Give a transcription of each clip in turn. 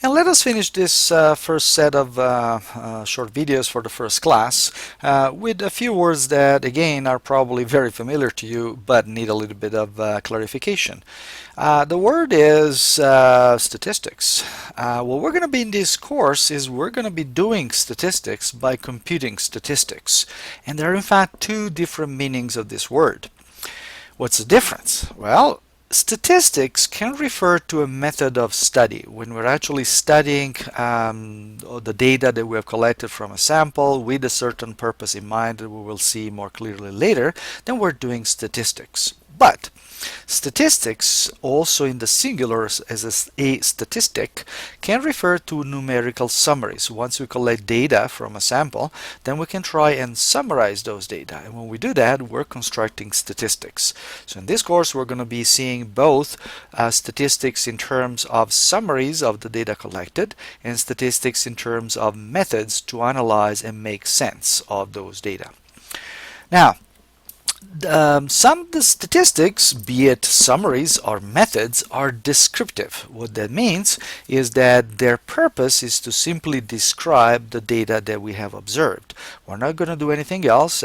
And let us finish this first set of short videos for the first class with a few words that again are probably very familiar to you but need a little bit of clarification. The word is statistics. What we're going to be in this course is we're going to be doing statistics by computing statistics. And there are in fact two different meanings of this word. What's the difference? Well, statistics can refer to a method of study. When we're actually studying the data that we have collected from a sample with a certain purpose in mind that we will see more clearly later, then we're doing statistics. But statistics, also in the singular as a statistic, can refer to numerical summaries. Once we collect data from a sample, then we can try and summarize those data. And when we do that, we're constructing statistics. So in this course, we're going to be seeing both statistics in terms of summaries of the data collected and statistics in terms of methods to analyze and make sense of those data. Now, some of the statistics, be it summaries or methods, are descriptive. What that means is that their purpose is to simply describe the data that we have observed. We're not going to do anything else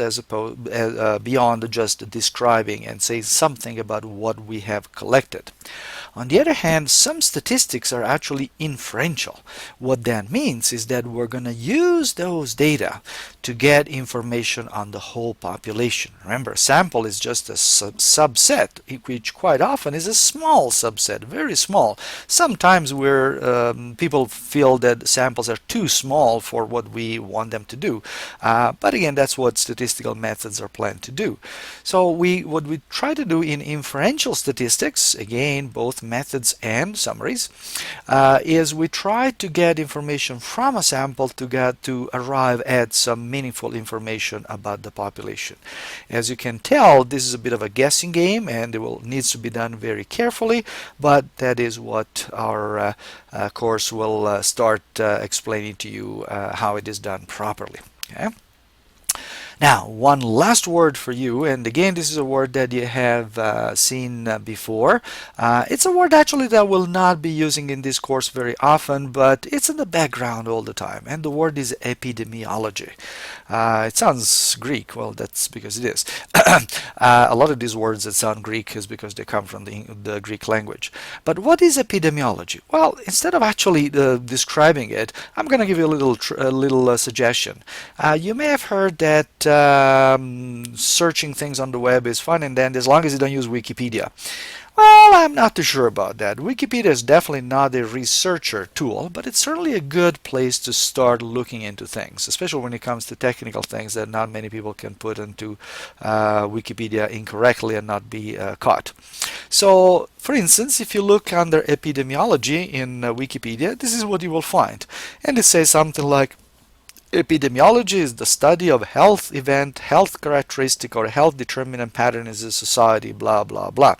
beyond just describing and say something about what we have collected. On the other hand, some statistics are actually inferential. What that means is that we're going to use those data to get information on the whole population. Remember, a sample is just a subset, which quite often is a small subset, very small. Sometimes people feel that samples are too small for what we want them to do. But again, that's what statistical methods are planned to do. So what we try to do in inferential statistics, again, both methods and summaries, is we try to get information from a sample to arrive at some meaningful information about the population. As you can tell, this is a bit of a guessing game, and it needs to be done very carefully, but that is what our course will start explaining to you how it is done properly. Okay? Now, one last word for you, and again, this is a word that you have seen before. It's a word actually that we'll not be using in this course very often, but it's in the background all the time, and the word is epidemiology. It sounds Greek. Well, that's because it is. A lot of these words that sound Greek is because they come from the Greek language. But what is epidemiology? Well, instead of actually describing it, I'm going to give you a little suggestion. You may have heard that searching things on the web is fun, and then as long as you don't use Wikipedia. Well, I'm not too sure about that. Wikipedia is definitely not a researcher tool, but it's certainly a good place to start looking into things, especially when it comes to technical things that not many people can put into Wikipedia incorrectly and not be caught. So, for instance, if you look under epidemiology in Wikipedia, this is what you will find. And it says something like, epidemiology is the study of health event, health characteristic, or health determinant pattern in a society, blah, blah, blah.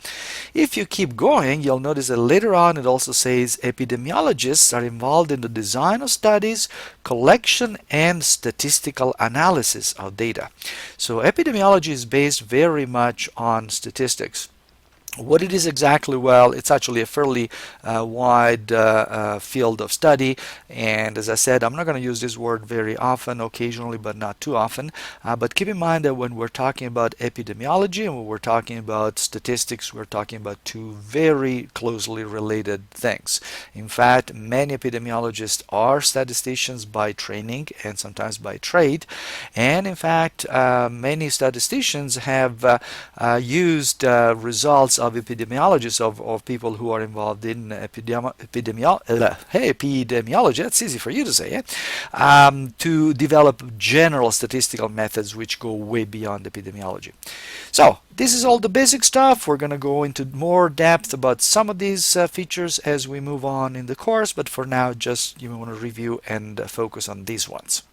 If you keep going, you'll notice that later on it also says epidemiologists are involved in the design of studies, collection, and statistical analysis of data. So epidemiology is based very much on statistics. What it is exactly, well, it's actually a fairly wide field of study, and as I said, I'm not going to use this word very often, occasionally, but not too often. But keep in mind that when we're talking about epidemiology and when we're talking about statistics, we're talking about two very closely related things. In fact, many epidemiologists are statisticians by training and sometimes by trade, and in fact, many statisticians have used results of epidemiologists, of people who are involved in epidemiology, that's easy for you to say, to develop general statistical methods which go way beyond epidemiology. So this is all the basic stuff. We're going to go into more depth about some of these features as we move on in the course, but for now, just you want to review and focus on these ones.